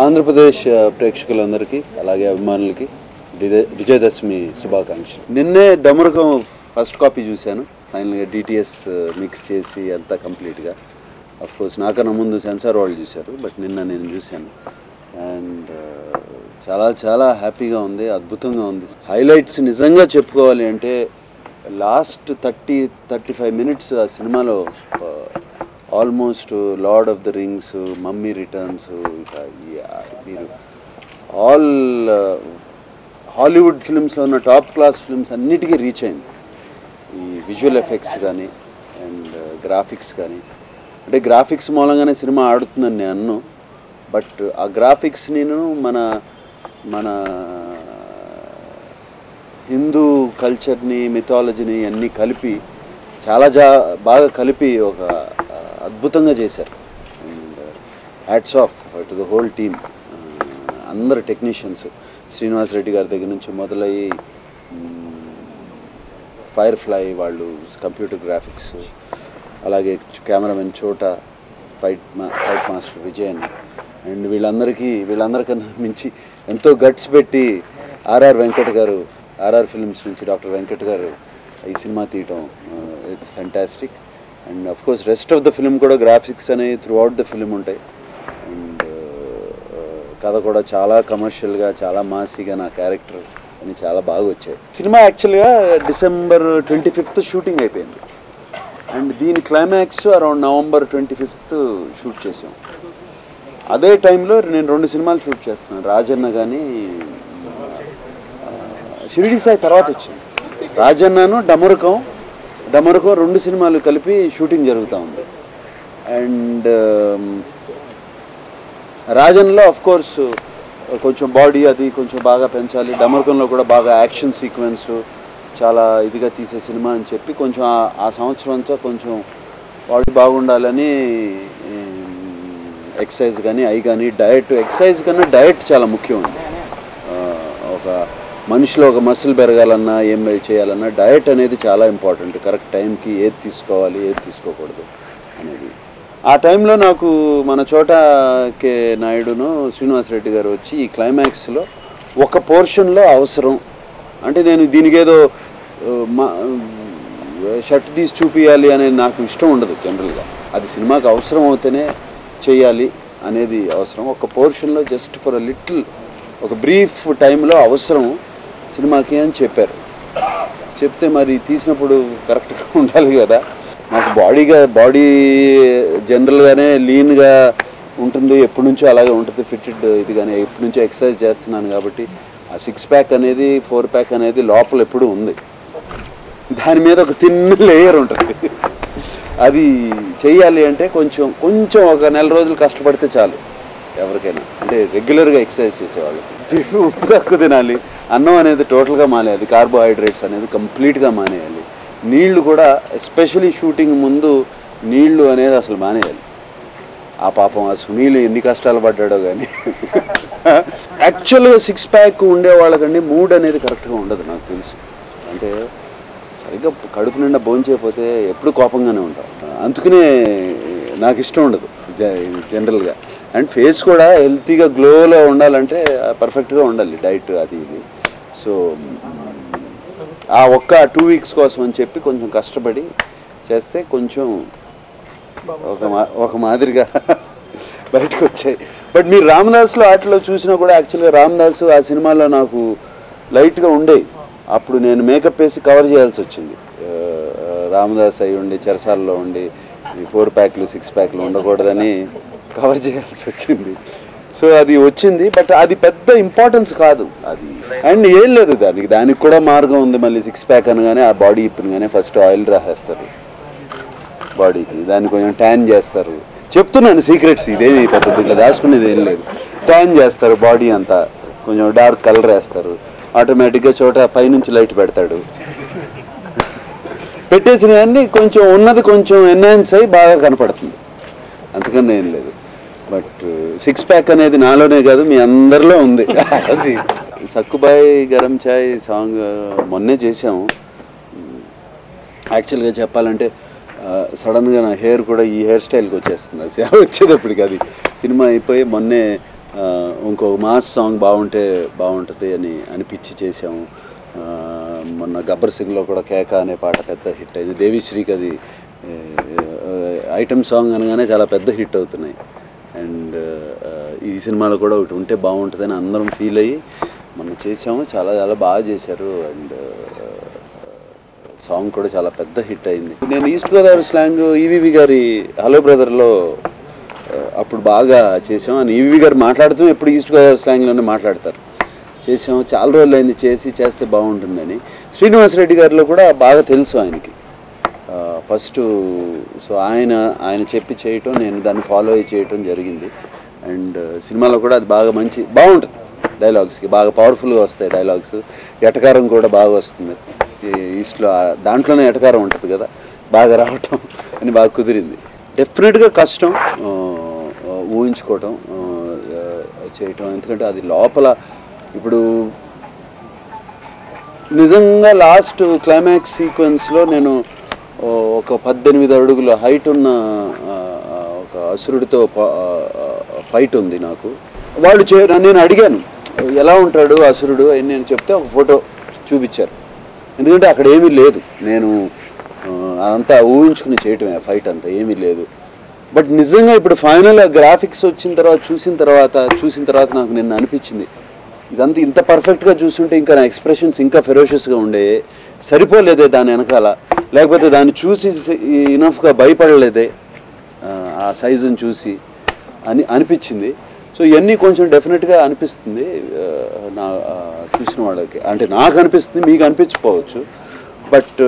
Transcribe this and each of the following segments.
ఆంధ్రప్రదేశ్ ప్రేక్షకులందరికీ అలాగే అభిమానులకి విజయదశమి శుభాకాంక్షలు. నిన్నే డమరుకం ఫస్ట్ కాపీ చూశాను. ఫైనల్గా డిటిఎస్ మిక్స్ చేసి అంతా కంప్లీట్గా. అఫ్కోర్స్ నాకన్నా ముందు సెన్సార్ వాళ్ళు చూశారు, బట్ నిన్న నేను చూశాను. అండ్ చాలా చాలా హ్యాపీగా ఉంది, అద్భుతంగా ఉంది. హైలైట్స్ నిజంగా చెప్పుకోవాలి అంటే లాస్ట్ 30-35 మినిట్స్ ఆ సినిమాలో almost lord of the rings, mummy returns, మీరు ఆల్ హాలీవుడ్ ఫిల్మ్స్లో ఉన్న టాప్ క్లాస్ ఫిల్మ్స్ అన్నిటికీ రీచ్ అయింది. ఈ విజువల్ ఎఫెక్ట్స్ కానీ అండ్ గ్రాఫిక్స్ కానీ, అంటే గ్రాఫిక్స్ మూలంగానే సినిమా ఆడుతుందని నేను అన్ను. బట్ ఆ గ్రాఫిక్స్ నేను మన హిందూ కల్చర్ని, మిథాలజీని అన్నీ కలిపి చాలా బాగా కలిపి ఒక అద్భుతంగా చేశారు. And hats off to the whole team. అందరు టెక్నీషియన్స్, శ్రీనివాస్ రెడ్డి గారి దగ్గర నుంచి మొదలయ్యి ఫైర్ ఫ్లై వాళ్ళు, కంప్యూటర్ గ్రాఫిక్స్, అలాగే కెమెరామెన్ చోట, ఫైట్ మాస్టర్ విజయన్, అండ్ వీళ్ళందరికన్నా మించి ఎంతో గట్స్ పెట్టి ఆర్ఆర్ వెంకట్ గారు, ఆర్ఆర్ ఫిల్మ్స్ నుంచి డాక్టర్ వెంకట్ గారు ఈ సినిమా తీయటం, it's fantastic. And of course rest of the film కూడా గ్రాఫిక్స్ అనేవి త్రూ అవుట్ ద ఫిల్మ్ ఉంటాయి. అండ్ కథ కూడా చాలా కమర్షియల్గా, చాలా మాసీగా, నా క్యారెక్టర్ అని చాలా బాగా వచ్చాయి. సినిమా యాక్చువల్గా December 25th షూటింగ్ అయిపోయింది. అండ్ దీని climax around November 25th shoot చేసాం. అదే టైంలో నేను 2 సినిమాలు షూట్ చేస్తున్నాను. రాజన్న కానీ షిరిడి సాయి తర్వాత వచ్చింది. రాజన్నను డమరుకం 2 సినిమాలు కలిపి షూటింగ్ జరుగుతూ ఉంది. అండ్ రాజన్లో ఆఫ్కోర్స్ కొంచెం బాడీ అది కొంచెం బాగా పెంచాలి, డమరుకంలో కూడా బాగా యాక్షన్ సీక్వెన్స్ చాలా ఇదిగా తీసే సినిమా అని చెప్పి కొంచెం ఆ సంవత్సరం అంతా కొంచెం బాడీ బాగుండాలని ఎక్సర్సైజ్ కానీ కానీ డయట్, ఎక్సర్సైజ్ కన్నా డయట్ చాలా ముఖ్యం అండి. ఒక మనిషిలో ఒక మసిల్ పెరగాలన్నా, ఏం చేయాలన్నా డయట్ అనేది చాలా ఇంపార్టెంట్. కరెక్ట్ టైంకి ఏది తీసుకోవాలి, ఏది తీసుకోకూడదు అనేది. ఆ టైంలో నాకు మన చోట కే నాయుడును, శ్రీనివాస్ రెడ్డి గారు వచ్చి ఈ క్లైమాక్స్లో ఒక పోర్షన్లో అవసరం అంటే, నేను దీనికి ఏదో షర్ట్ తీసి చూపించాలి అనేది నాకు ఇష్టం ఉండదు జనరల్గా. అది సినిమాకి అవసరం అవుతేనే చేయాలి అనేది అవసరం. ఒక పోర్షన్లో జస్ట్ ఫర్ అ లిటిల్, ఒక బ్రీఫ్ టైంలో అవసరం సినిమాకి అని చెప్పారు. చెప్తే మరి తీసినప్పుడు కరెక్ట్గా ఉండాలి కదా. నాకు బాడీ జనరల్గానే లీన్గా ఉంటుంది, ఎప్పటి నుంచో అలాగే ఉంటుంది, ఫిట్టెడ్ ఇది. కానీ ఎప్పటి నుంచో ఎక్సర్సైజ్ చేస్తున్నాను కాబట్టి ఆ 6 ప్యాక్ అనేది 4 ప్యాక్ అనేది లోపల ఎప్పుడూ ఉంది. దాని మీద ఒక తిన్న లేయర్ ఉంటుంది. అది చెయ్యాలి అంటే కొంచెం ఒక నెల రోజులు కష్టపడితే చాలు ఎవరికైనా. అంటే రెగ్యులర్గా ఎక్సర్సైజ్ చేసేవాళ్ళు. ఉప్పు తక్కువ తినాలి, అన్నం అనేది టోటల్గా మానేయాలి, కార్బోహైడ్రేట్స్ అనేది కంప్లీట్గా మానేయాలి. నీళ్లు కూడా ఎస్పెషలీ షూటింగ్ ముందు నీళ్లు అనేది అసలు మానేయాలి. ఆ పాపం ఆ సునీల్ ఎన్ని కష్టాలు పడ్డాడో కానీ. యాక్చువల్గా 6 ప్యాక్ ఉండేవాళ్ళకండి మూడ్ అనేది కరెక్ట్గా ఉండదు నాకు తెలుసు. అంటే సరిగ్గా కడుపు నిండా భోంచేయకపోతే ఎప్పుడు కోపంగానే ఉంటాం. అందుకనే నాకు ఇష్టం ఉండదు జనరల్గా. అండ్ ఫేస్ కూడా హెల్తీగా గ్లోలో ఉండాలంటే పర్ఫెక్ట్గా ఉండాలి డైట్ అది ఇది. సో ఆ ఒక్క 2 వీక్స్ కోసం అని చెప్పి కొంచెం కష్టపడి చేస్తే కొంచెం ఒక మాదిరిగా బయటకు వచ్చాయి. బట్ మీరు రామదాస్లో ఆటలో చూసినా కూడా యాక్చువల్గా రామదాస్ ఆ సినిమాలో నాకు లైట్గా ఉండేవి. అప్పుడు నేను మేకప్ వేసి కవర్ చేయాల్సి వచ్చింది. రామదాస్ అయి ఉండి చెరసాలలో ఉండి 4 ప్యాక్లు 6 ప్యాక్లు ఉండకూడదని కవర్ చేయాల్సి వచ్చింది. సో అది వచ్చింది, బట్ అది పెద్ద ఇంపార్టెన్స్ కాదు అది. అండ్ ఏం లేదు, దానికి కూడా మార్గం ఉంది. మళ్ళీ 6 ప్యాక్ అనగానే ఆ బాడీ ఇప్పగానే ఫస్ట్ ఆయిల్ రాసేస్తారు బాడీకి, దాన్ని కొంచెం ట్యాన్ చేస్తారు. చెప్తున్నాను సీక్రెట్స్, ఇదేమి పెద్ద ఇట్లా దాచుకునేది ఏం లేదు. ట్యాన్ చేస్తారు బాడీ అంతా, కొంచెం డార్క్ కలర్ వేస్తారు. ఆటోమేటిక్గా చోట పైనుంచి లైట్ పెడతాడు. పెట్టేసినవన్నీ కొంచెం ఉన్నది కొంచెం ఎన్హాన్స్ అయ్యి బాగా కనపడుతుంది, అంతకన్నా ఏం లేదు. బట్ 6 ప్యాక్ అనేది నాలోనే కాదు మీ అందరిలో ఉంది. అది సక్కుబాయ్ గరం చాయ్ సాంగ్ మొన్నే చేసాము. యాక్చువల్గా చెప్పాలంటే సడన్గా నా హెయిర్ కూడా ఈ హెయిర్ స్టైల్కి వచ్చేస్తుంది. అది వచ్చేటప్పటికి అది సినిమా అయిపోయి మొన్నే ఇంకో మాస్ సాంగ్ బాగుంటుంది అని అనిపించి చేసాము. మొన్న గబ్బర్ సింగ్లో కూడా కేక అనే పాట పెద్ద హిట్ అయింది. దేవిశ్రీకి అది ఐటమ్ సాంగ్ అనగానే చాలా పెద్ద హిట్ అవుతున్నాయి. అండ్ ఈ సినిమాలో కూడా ఒకటి ఉంటే బాగుంటుందని అందరం ఫీల్ అయ్యి మొన్న చేసాము. చాలా చాలా బాగా చేశారు. అండ్ సాంగ్ కూడా చాలా పెద్ద హిట్ అయింది. నేను ఈస్ట్ గోదావరి స్లాంగ్ ఈవీవి గారి హలో బ్రదర్లో అప్పుడు బాగా చేసాం. అని ఈవీవి గారు మాట్లాడుతూ ఎప్పుడు ఈస్ట్ గోదావరి స్లాంగ్లోనే మాట్లాడతారు. చేసాము, చాలా రోజులు అయింది చేస్తే బాగుంటుందని. శ్రీనివాసరెడ్డి గారిలో కూడా బాగా తెలుసు ఆయనకి ఫస్ట్. సో ఆయన చెప్పి చేయటం, నేను దాన్ని ఫాలో అయ్యి చేయటం జరిగింది. అండ్ సినిమాలో కూడా అది బాగుంటుంది. డైలాగ్స్కి బాగా పవర్ఫుల్గా వస్తాయి డైలాగ్స్. ఎటకారం కూడా బాగా వస్తుంది. ఈస్ట్లో దాంట్లోనే ఎటకారం ఉంటుంది కదా, బాగా రావటం అని బాగా కుదిరింది. డెఫినెట్గా కష్టం ఊహించుకోవటం చేయటం. ఎందుకంటే అది లోపల ఇప్పుడు నిజంగా లాస్ట్ క్లైమాక్స్ సీక్వెన్స్లో నేను ఒక 18 అడుగుల హైట్ ఉన్న ఒక అసురుడితో ఫైట్ ఉంది నాకు. నేను అడిగాను ఎలా ఉంటాడు అసురుడు అని నేను చెప్తే ఒక ఫోటో చూపించారు. ఎందుకంటే అక్కడ ఏమీ లేదు, నేను అదంతా ఊహించుకుని చేయటమే, ఫైట్ అంతా ఏమీ లేదు. బట్ నిజంగా ఇప్పుడు ఫైనల్ గ్రాఫిక్స్ చూసిన తర్వాత నాకు నిన్న అనిపించింది, ఇదంతా ఇంత పర్ఫెక్ట్గా చూస్తుంటే ఇంకా నా ఎక్స్ప్రెషన్స్ ఇంకా ఫెరోషియస్గా ఉండే, సరిపోలేదే దాని వెనకాల, లేకపోతే దాన్ని చూసి ఇనఫ్గా భయపడలేదే ఆ సైజుని చూసి అనిపించింది. సో ఇవన్నీ కొంచెం డెఫినెట్గా అనిపిస్తుంది నా చూసిన వాళ్ళకి. అంటే నాకు అనిపిస్తుంది, మీకు అనిపించకపోవచ్చు. బట్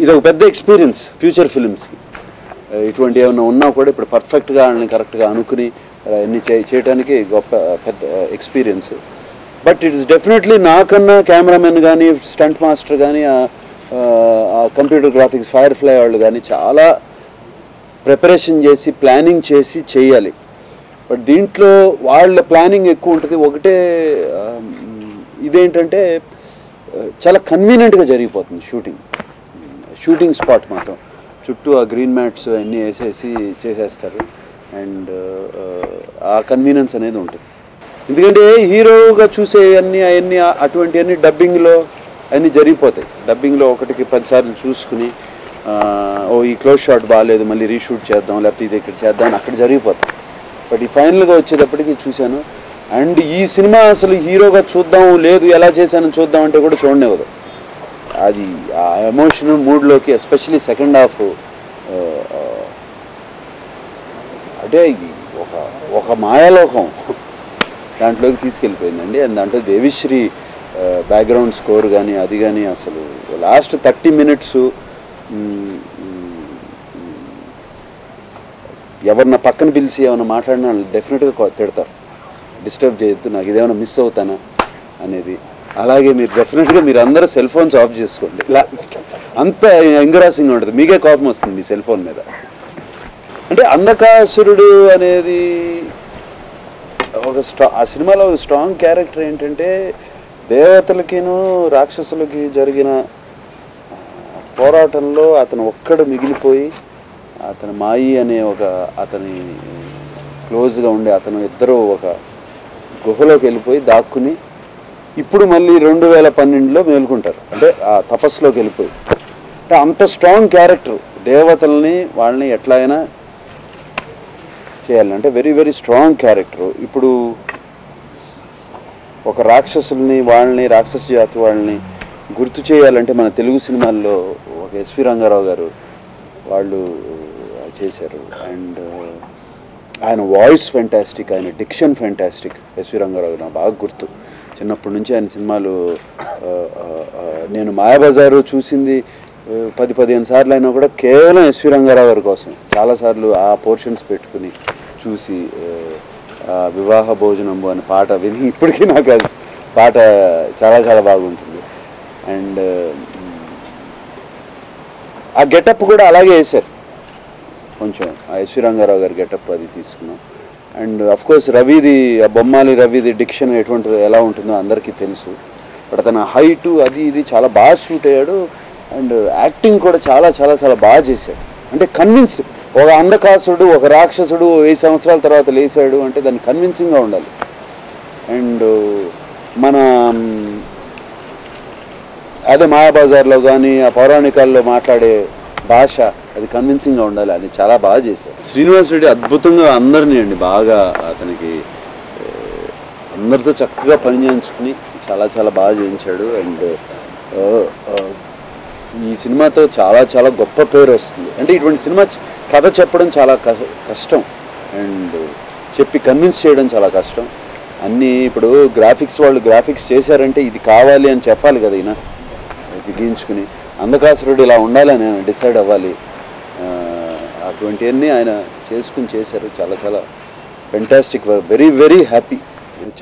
ఇది ఒక పెద్ద ఎక్స్పీరియన్స్ ఫ్యూచర్ ఫిలిమ్స్కి. ఇటువంటి ఏమైనా ఉన్నా కూడా ఇప్పుడు పర్ఫెక్ట్గా వాళ్ళని కరెక్ట్గా అనుకుని అన్నీ చేయడానికి గొప్ప పెద్ద experience. But it is definitely నాకన్నా కెమెరామెన్ కానీ, స్టంట్ మాస్టర్ కానీ, కంప్యూటర్ గ్రాఫిక్స్ ఫైర్ఫ్లై వాళ్ళు కానీ చాలా ప్రిపరేషన్ చేసి ప్లానింగ్ చేసి చేయాలి. బట్ దీంట్లో వాళ్ళ ప్లానింగ్ ఎక్కువ ఉంటుంది. ఒకటే ఇదేంటంటే చాలా కన్వీనియంట్గా జరిగిపోతుంది షూటింగ్ స్పాట్ మాత్రం. చుట్టూ ఆ గ్రీన్ మ్యాట్స్ అన్నీ వేసేసి చేసేస్తారు. అండ్ ఆ కన్వీనియన్స్ అనేది ఉంటుంది. ఎందుకంటే హీరోగా చూసే అవన్నీ అటువంటివన్నీ డబ్బింగ్లో అన్నీ జరిగిపోతాయి. డబ్బింగ్లో ఒకటికి 10 సార్లు చూసుకుని ఈ క్లోజ్ షాట్ బాగాలేదు మళ్ళీ రీషూట్ చేద్దాం, లేకపోతే ఇది ఇక్కడ చేద్దాం అని అక్కడ జరిగిపోతాయి. బట్ ఈ ఫైనల్గా వచ్చేటప్పటికి చూశాను. అండ్ ఈ సినిమా అసలు హీరోగా చూద్దాం, లేదు ఎలా చేశానని చూద్దాం అంటే కూడా చూడనివ్వదు. అది ఆ ఎమోషనల్ మూడ్లోకి, ఎస్పెషలీ సెకండ్ హాఫ్ అంటే ఒక మాయాలోకం దాంట్లోకి తీసుకెళ్ళిపోయిందండి. అండ్ దాంట్లో దేవిశ్రీ బ్యాక్గ్రౌండ్ స్కోర్ కానీ అది కానీ అసలు లాస్ట్ 30 మినిట్స్ ఎవరిన పక్కన పిలిచి ఏమైనా మాట్లాడినా డెఫినెట్గా తిడతారు, డిస్టర్బ్ చేయొద్దు, నాకు ఇదేమైనా మిస్ అవుతానా అనేది. అలాగే మీరు డెఫినెట్గా మీరు అందరూ సెల్ ఫోన్స్ ఆఫ్ చేసుకోండి. లాస్ట్ అంత ఎంగరాసింగ్ ఉంటుంది, మీకే కోపం వస్తుంది మీ సెల్ ఫోన్ మీద. అంటే అంధకాసురుడు అనేది ఆ సినిమాలో స్ట్రాంగ్ క్యారెక్టర్ ఏంటంటే దేవతలకిను రాక్షసులకి జరిగిన పోరాటంలో అతను ఒక్కడు మిగిలిపోయి, అతను మాయి అనే అతని క్లోజ్గా ఉండే అతను ఇద్దరు ఒక గుహలోకి వెళ్ళిపోయి దాక్కుని ఇప్పుడు మళ్ళీ 2012లో మేలుకుంటారు. అంటే ఆ తపస్సులోకి వెళ్ళిపోయి. అంటే అంత స్ట్రాంగ్ క్యారెక్టర్. దేవతల్ని వాళ్ళని ఎట్లయినా చేయాలి అంటే వెరీ వెరీ స్ట్రాంగ్ క్యారెక్టరు. ఇప్పుడు ఒక రాక్షసుల్ని రాక్షస జాతి వాళ్ళని గుర్తు చేయాలంటే మన తెలుగు సినిమాల్లో ఒక ఎస్వి రంగారావు గారు వాళ్ళు చేశారు. అండ్ ఆయన వాయిస్ ఫెంటాస్టిక్, ఆయన డిక్షన్ ఫెంటాస్టిక్. ఎస్వి రంగారావు నాకు బాగా గుర్తు, చిన్నప్పటి నుంచి ఆయన సినిమాలు. నేను మాయాబజారు చూసింది 10-15 సార్లు అయినా కూడా కేవలం ఎస్వి రంగారావు గారి కోసం. చాలాసార్లు ఆ పోర్షన్స్ పెట్టుకుని చూసి వివాహ భోజనంబు అనే పాట విని ఇప్పటికీ నాకు ఆ పాట చాలా చాలా బాగుంటుంది. అండ్ ఆ గెటప్ కూడా అలాగే వేశారు కొంచెం, ఆ ఎస్వి రంగారావు గారి గెటప్ అది తీసుకున్నాం. అండ్ అఫ్కోర్స్ రవిది, ఆ బొమ్మాలి రవిది డిక్షన్ ఎలా ఉంటుందో అందరికీ తెలుసు. బట్ తన హైటు అది ఇది చాలా బాగా షూట్ అయ్యాడు. అండ్ యాక్టింగ్ కూడా చాలా చాలా చాలా బాగా చేశాడు. అంటే ఒక అంధకాసుడు ఒక రాక్షసుడు 1000 సంవత్సరాల తర్వాత లేచాడు అంటే దాన్ని కన్విన్సింగ్గా ఉండాలి. అండ్ మన అదే మాయాబజార్లో కానీ ఆ పౌరాణికాల్లో మాట్లాడే భాష అది కన్విన్సింగ్గా ఉండాలి. అది చాలా బాగా చేశారు శ్రీనివాస్ రెడ్డి. అద్భుతంగా అందరినీ అండి బాగా అతనికి అందరితో చక్కగా పని చేయించుకుని చాలా చాలా బాగా చేయించాడు. అండ్ ఈ సినిమాతో చాలా చాలా గొప్ప పేరు వస్తుంది. అంటే ఇటువంటి సినిమా కథ చెప్పడం చాలా కష్టం అండ్ చెప్పి కన్విన్స్ చేయడం చాలా కష్టం. అన్నీ ఇప్పుడు గ్రాఫిక్స్ వాళ్ళు గ్రాఫిక్స్ చేశారంటే ఇది కావాలి అని చెప్పాలి కదా, ఈయన దిగించుకుని అంధకాసురుడు ఇలా ఉండాలని ఆయన డిసైడ్ అవ్వాలి. అటువంటివన్నీ ఆయన చేసుకుని చేశారు. చాలా చాలా fantastic work. Very very happy.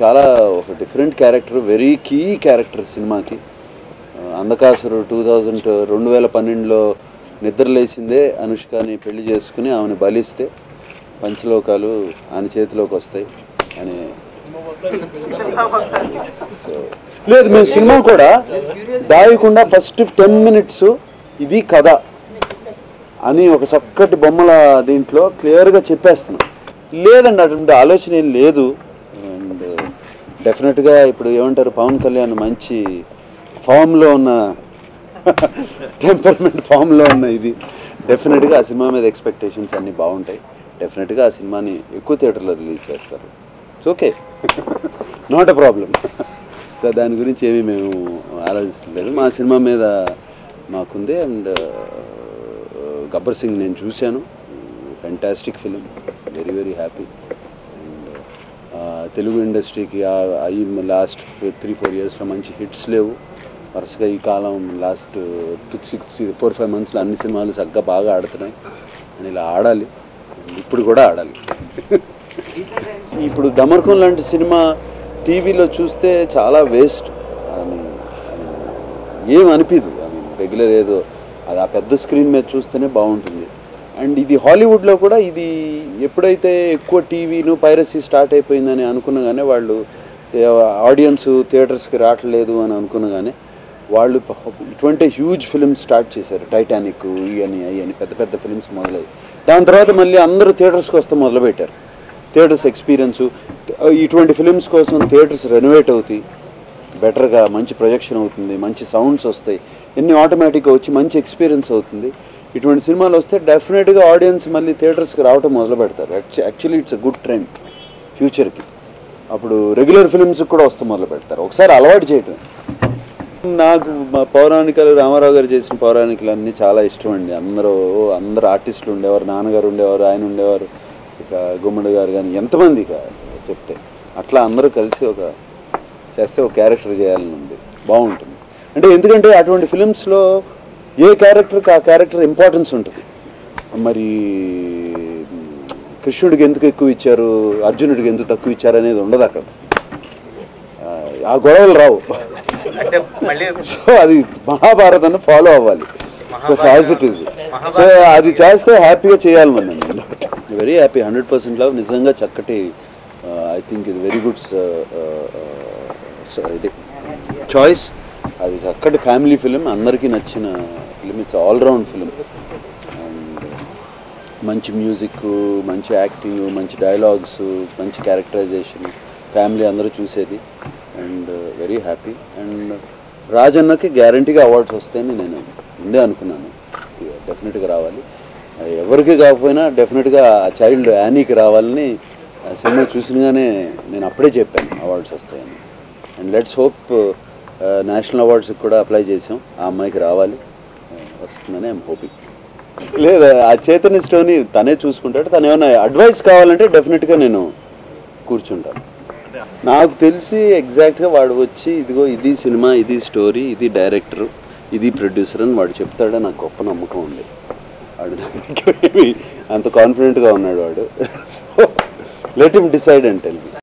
చాలా ఒక different character, very key character సినిమాకి. అంధకాసురుడు 2012లో నిద్రలేసిందే అనుష్కని పెళ్లి చేసుకుని ఆమెను బలిస్తే పంచలోకాలు ఆయన చేతిలోకి వస్తాయి అని. సో లేదు, మేము సినిమా కూడా దాయకుండా ఫస్ట్ 10 minutes ఇది కథ అని ఒక చక్కటి బొమ్మల దీంట్లో క్లియర్గా చెప్పేస్తున్నాం. లేదండి అటువంటి ఆలోచన ఏం లేదు. అండ్ డెఫినెట్గా ఇప్పుడు ఏమంటారు, పవన్ కళ్యాణ్ మంచి ఫామ్లో ఉన్న టెంపర్మెంట్ ఫామ్లో ఉన్న ఇది డెఫినెట్గా ఆ సినిమా మీద ఎక్స్పెక్టేషన్స్ అన్నీ బాగుంటాయి. డెఫినెట్గా ఆ సినిమాని ఎక్కువ థియేటర్లో రిలీజ్ చేస్తారు. It's okay, not a problem. So దాని గురించి ఏమీ మేము ఆలోచించలేదు. మా సినిమా మీద మాకుంది. అండ్ గబ్బర్ సింగ్ నేను చూశాను, fantastic film, very very happy. And Telugu ఇండస్ట్రీకి అవి లాస్ట్ 3-4 yearsలో మంచి హిట్స్ లేవు. వరుసగా ఈ కాలం లాస్ట్ 4-5 monthsలో అన్ని సినిమాలు చక్కగా బాగా ఆడుతున్నాయి. అని ఇలా ఆడాలి, ఇప్పుడు కూడా ఆడాలి. ఇప్పుడు డమర్కం లాంటి సినిమా టీవీలో చూస్తే చాలా వేస్ట్ అని ఏం అనిపించదు. అది రెగ్యులర్ ఏదో అది ఆ పెద్ద స్క్రీన్ మీద చూస్తేనే బాగుంటుంది. అండ్ ఇది హాలీవుడ్లో కూడా ఇది ఎప్పుడైతే ఎక్కువ టీవీను పైరసీ స్టార్ట్ అయిపోయిందని అనుకున్నగానే వాళ్ళు ఆడియన్స్ థియేటర్స్కి రావట్లేదు అని అనుకున్నగానే వాళ్ళు ఇటువంటి హ్యూజ్ ఫిల్మ్స్ స్టార్ట్ చేశారు. టైటానిక్ అని పెద్ద పెద్ద ఫిల్మ్స్ మొదలయ్యాయి. దాని తర్వాత మళ్ళీ అందరూ థియేటర్స్కి వస్తే మొదలుపెట్టారు. థియేటర్స్ ఎక్స్పీరియన్సు ఇటువంటి ఫిలిమ్స్ కోసం థియేటర్స్ రెనోవేట్ అవుతాయి, బెటర్గా మంచి ప్రొజెక్షన్ అవుతుంది, మంచి సౌండ్స్ వస్తాయి, ఎన్ని ఆటోమేటిక్గా వచ్చి మంచి ఎక్స్పీరియన్స్ అవుతుంది. ఇటువంటి సినిమాలు వస్తే డెఫినెట్గా ఆడియన్స్ మళ్ళీ థియేటర్స్కి రావటం మొదలు పెడతారు. Actually it's a good trend ఫ్యూచర్కి. అప్పుడు రెగ్యులర్ ఫిలిమ్స్కి కూడా వస్తే మొదలు పెడతారు. ఒకసారి అలవాటు చేయటం. నాకు మా పౌరాణికాలు రామారావు గారు చేసిన పౌరాణికలు అన్నీ చాలా ఇష్టం అండి. అందరూ ఆర్టిస్టులు ఉండేవారు, నాన్నగారు ఉండేవారు, ఆయన ఉండేవారు, ఇక గుమ్మడి గారు కానీ ఎంతమంది ఇక చెప్తే అట్లా అందరూ కలిసి చేస్తే ఒక క్యారెక్టర్ చేయాలని ఉంది. బాగుంటుంది. అంటే ఎందుకంటే అటువంటి ఫిలిమ్స్లో ఏ క్యారెక్టర్కి ఆ క్యారెక్టర్ ఇంపార్టెన్స్ ఉంటుంది. మరి కృష్ణుడికి ఎందుకు ఎక్కువ ఇచ్చారు, అర్జునుడికి ఎందుకు తక్కువ ఇచ్చారు అనేది ఉండదు అక్కడ. ఆ గొడవలు రావు. సో అది మహాభారతాన్ని ఫాలో అవ్వాలి. So as it is. So అది చేస్తే హ్యాపీగా చేయాలి మనం. Very happy. 100% లవ్. నిజంగా చక్కటి ఐ థింక్ ఇది వెరీ గుడ్ ఇది చాయిస్. అది చక్కటి ఫ్యామిలీ ఫిలిం, అందరికీ నచ్చిన film. It's all round film. And మంచి మ్యూజిక్, మంచి యాక్టింగ్, మంచి డైలాగ్స్, మంచి క్యారెక్టరైజేషన్, ఫ్యామిలీ అందరూ చూసేది. And very happy. అండ్ రాజన్నకి గ్యారంటీగా అవార్డ్స్ వస్తాయని నేను ముందే అనుకున్నాను. డెఫినెట్గా రావాలి. ఎవరికి కాకపోయినా డెఫినెట్గా ఆ చైల్డ్ యానీకి రావాలని సినిమా చూసినగానే నేను అప్పుడే చెప్పాను అవార్డ్స్ వస్తాయని. అండ్ లెట్స్ హోప్ నేషనల్ అవార్డ్స్కి కూడా అప్లై చేసాం. ఆ అమ్మాయికి రావాలి, వస్తుందని ఐఎమ్ హోపింగ్. లేదా ఆ చైతన్య స్టోరీ తనే చూసుకుంటాడు. తను ఏమైనా అడ్వైస్ కావాలంటే డెఫినెట్గా నేను కూర్చుంటాను. నాకు తెలిసి ఎగ్జాక్ట్గా వాడు వచ్చి ఇదిగో ఇది సినిమా, ఇది స్టోరీ, ఇది డైరెక్టరు, ఇది ప్రొడ్యూసర్ అని వాడు చెప్తాడని నాకు గొప్ప నమ్మకం ఉంది. వాడు అంత కాన్ఫిడెంట్గా ఉన్నాడు వాడు. So let him decide and tell me.